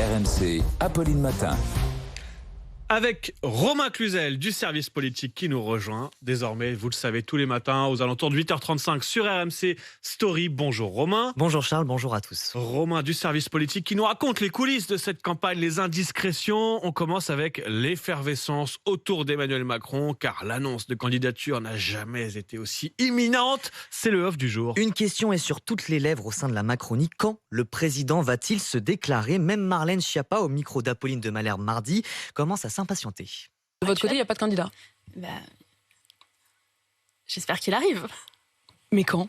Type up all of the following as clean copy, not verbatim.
RMC, Apolline Matin. Avec Romain Cluzel du service politique qui nous rejoint désormais, vous le savez, tous les matins aux alentours de 8h35 sur RMC Story. Bonjour Romain. Bonjour Charles, bonjour à tous. Romain du service politique qui nous raconte les coulisses de cette campagne, les indiscrétions. On commence avec l'effervescence autour d'Emmanuel Macron car l'annonce de candidature n'a jamais été aussi imminente. C'est le off du jour. Une question est sur toutes les lèvres au sein de la Macronie. Quand le président va-t-il se déclarer ? Même Marlène Schiappa au micro d'Apolline de Malherbe mardi commence à s'impatienter. De votre côté, il n'y a pas de candidat. J'espère qu'il arrive. Mais quand ?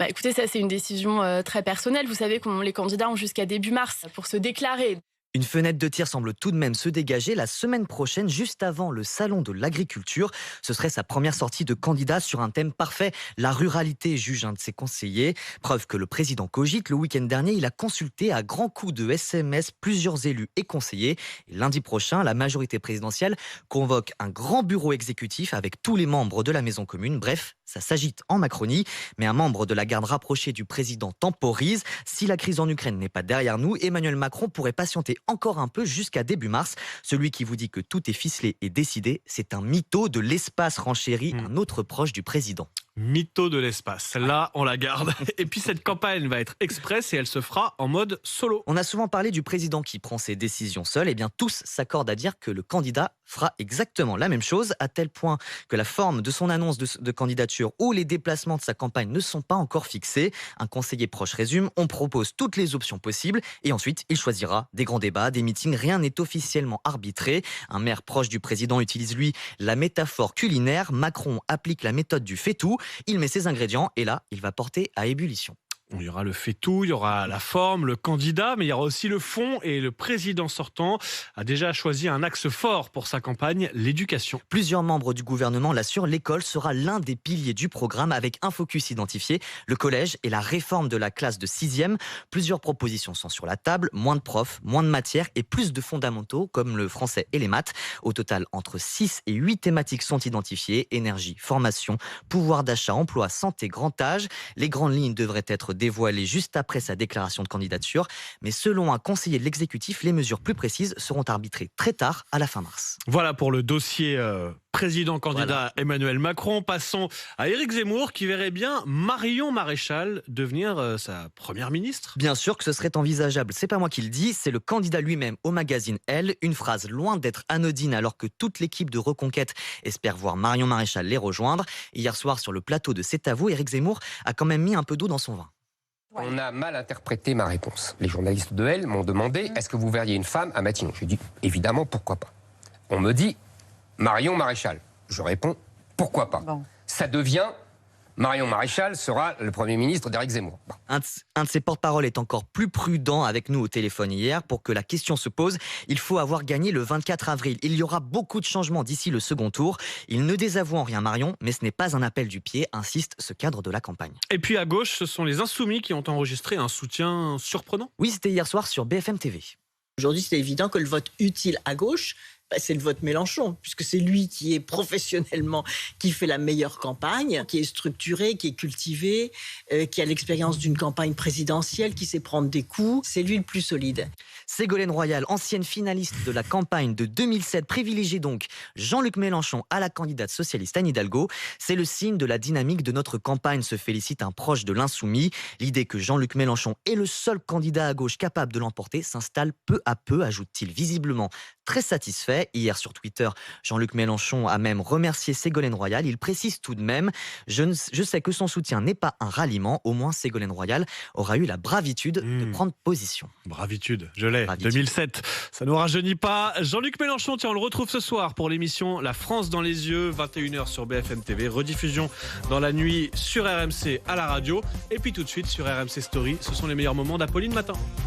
Écoutez, ça c'est une décision très personnelle. Vous savez que les candidats ont jusqu'à début mars pour se déclarer. Une fenêtre de tir semble tout de même se dégager la semaine prochaine, juste avant le salon de l'agriculture. Ce serait sa première sortie de candidat sur un thème parfait, la ruralité, juge un de ses conseillers. Preuve que le président cogite. Le week-end dernier, il a consulté à grands coups de SMS plusieurs élus et conseillers. Et lundi prochain, la majorité présidentielle convoque un grand bureau exécutif avec tous les membres de la maison commune. Bref, ça s'agite en Macronie, mais un membre de la garde rapprochée du président temporise. Si la crise en Ukraine n'est pas derrière nous, Emmanuel Macron pourrait patienter encore un peu jusqu'à début mars. Celui qui vous dit que tout est ficelé et décidé, c'est un mytho de l'espace, renchérit un autre proche du président. Mytho de l'espace, là on la garde. Et puis cette campagne va être express et elle se fera en mode solo. On a souvent parlé du président qui prend ses décisions seul. Eh bien tous s'accordent à dire que le candidat fera exactement la même chose, à tel point que la forme de son annonce de candidature ou les déplacements de sa campagne ne sont pas encore fixés. Un conseiller proche résume, on propose toutes les options possibles et ensuite il choisira des grands débats, des meetings, rien n'est officiellement arbitré. Un maire proche du président utilise lui la métaphore culinaire. Macron applique la méthode du fait-tout. Il met ses ingrédients et là, il va porter à ébullition. Il y aura le fait-tout, il y aura la forme, le candidat, mais il y aura aussi le fond. Et le président sortant a déjà choisi un axe fort pour sa campagne, l'éducation. Plusieurs membres du gouvernement l'assurent, l'école sera l'un des piliers du programme avec un focus identifié, le collège et la réforme de la classe de 6e. Plusieurs propositions sont sur la table, moins de profs, moins de matières et plus de fondamentaux comme le français et les maths. Au total, entre 6 et 8 thématiques sont identifiées, énergie, formation, pouvoir d'achat, emploi, santé, grand âge. Les grandes lignes devraient être dévoilé juste après sa déclaration de candidature. Mais selon un conseiller de l'exécutif, les mesures plus précises seront arbitrées très tard, à la fin mars. Voilà pour le dossier président-candidat Emmanuel Macron. Passons à Éric Zemmour qui verrait bien Marion Maréchal devenir sa première ministre. Bien sûr que ce serait envisageable. C'est pas moi qui le dis, c'est le candidat lui-même au magazine Elle. Une phrase loin d'être anodine alors que toute l'équipe de Reconquête espère voir Marion Maréchal les rejoindre. Hier soir sur le plateau de C'est à vous, Éric Zemmour a quand même mis un peu d'eau dans son vin. On a mal interprété ma réponse. Les journalistes de Elle m'ont demandé « Est-ce que vous verriez une femme à Matignon ?» Je dis « Évidemment, pourquoi pas ?» On me dit « Marion Maréchal ». Je réponds « Pourquoi pas ?» Ça devient « Marion Maréchal sera le Premier ministre d'Éric Zemmour ». Un de ses porte-parole est encore plus prudent avec nous au téléphone hier. Pour que la question se pose, il faut avoir gagné le 24 avril. Il y aura beaucoup de changements d'ici le second tour. Il ne désavoue en rien Marion, mais ce n'est pas un appel du pied, insiste ce cadre de la campagne. Et puis à gauche, ce sont les Insoumis qui ont enregistré un soutien surprenant. Oui, c'était hier soir sur BFM TV. Aujourd'hui, c'est évident que le vote utile à gauche, c'est le vote Mélenchon, puisque c'est lui qui est professionnellement, qui fait la meilleure campagne, qui est structuré, qui est cultivé, qui a l'expérience d'une campagne présidentielle, qui sait prendre des coups. C'est lui le plus solide. Ségolène Royal, ancienne finaliste de la campagne de 2007, privilégie donc Jean-Luc Mélenchon à la candidate socialiste Anne Hidalgo. C'est le signe de la dynamique de notre campagne, se félicite un proche de l'Insoumis. L'idée que Jean-Luc Mélenchon est le seul candidat à gauche capable de l'emporter s'installe peu à peu, ajoute-t-il visiblement très satisfait. Hier sur Twitter, Jean-Luc Mélenchon a même remercié Ségolène Royal. Il précise tout de même « Je sais que son soutien n'est pas un ralliement. Au moins Ségolène Royal aura eu la bravitude de prendre position. » Bravitude, je l'ai. 2007, ça ne nous rajeunit pas. Jean-Luc Mélenchon, tiens, on le retrouve ce soir pour l'émission La France dans les yeux, 21h sur BFM TV, rediffusion dans la nuit sur RMC à la radio. Et puis tout de suite sur RMC Story, ce sont les meilleurs moments d'Apolline Matin.